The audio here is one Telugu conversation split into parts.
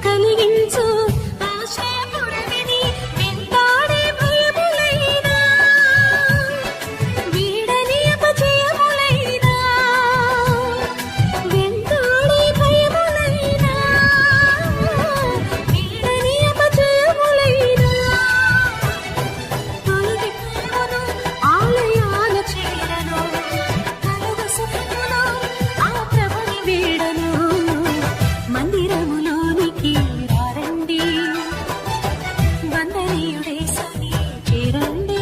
కలిగించు ఆశ్రయపురమిది వెంటాడే భయములైనా వీడని అపజయములైనా వెంటాడే భయములైనా వీడని అపజయములైనా తొలగిపోవును ఆలయాల చేరను కలుగు సుఖములో ఆ ప్రభుని వీడను మందిరములోనికి రారండి వందనీయుడేసుని చేరండి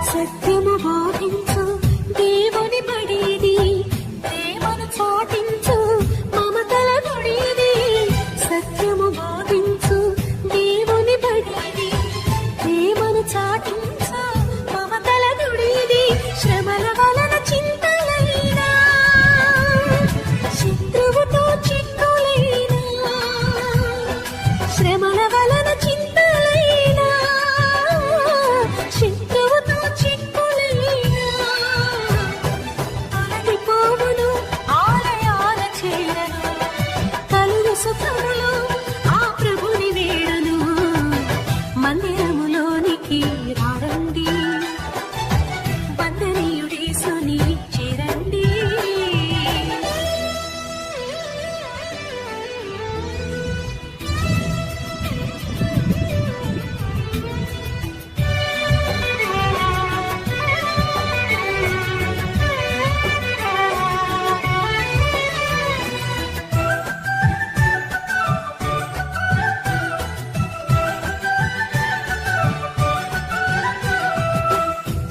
సత్యము బోధించు దేవుని బడిది ప్రేమను చాటించు మమతల గుడిది సత్యము బోధించు దేవుని బడిది ప్రేమను చాటించు మమతల గుడిది శ్రమల వలన చింతలైనా శత్రువుతో చిక్కులైనా శ్రమల వలన చింతలైనా శత్రువుతో చిక్కులైనా తొలగిపోవును ఆలయాల చేరను కలుగు సుఖములో ఆ ప్రభుని వేడను మందిరములోనికి రారండి వందనీయుడేసుని చేరండి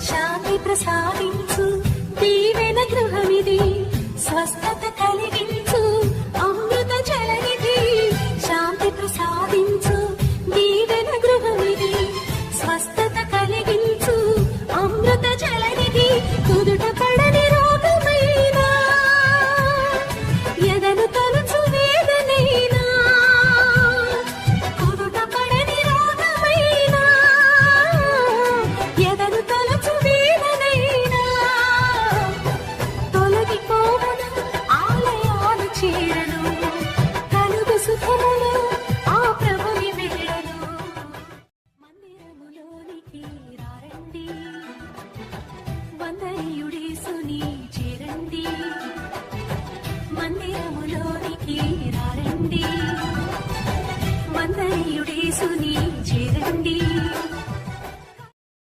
శాంతి ప్రసాదించు దీవెన గృహమిది స్వస్థత కలిగించు అమృత జలనిధి శాంతి ప్రసాదించు దీవెన గృహమిది స్వస్థత కలిగించు అమృత జలనిధి కుదుట పడని రోగమైనా ఎదను తలుచు వేదనైనా కుదుట పడని రోగమైనా ఎదను తలుచు వేదనైనా తొలగిపోవును ఆలయాలు చేరను కలుగు సుఖములో ఆ ప్రభుని వేడను మందిరములోనికి రారండి వందనీయుడేసుని చేరండి మందిరములోనికి రారండి వందనీయుడేసుని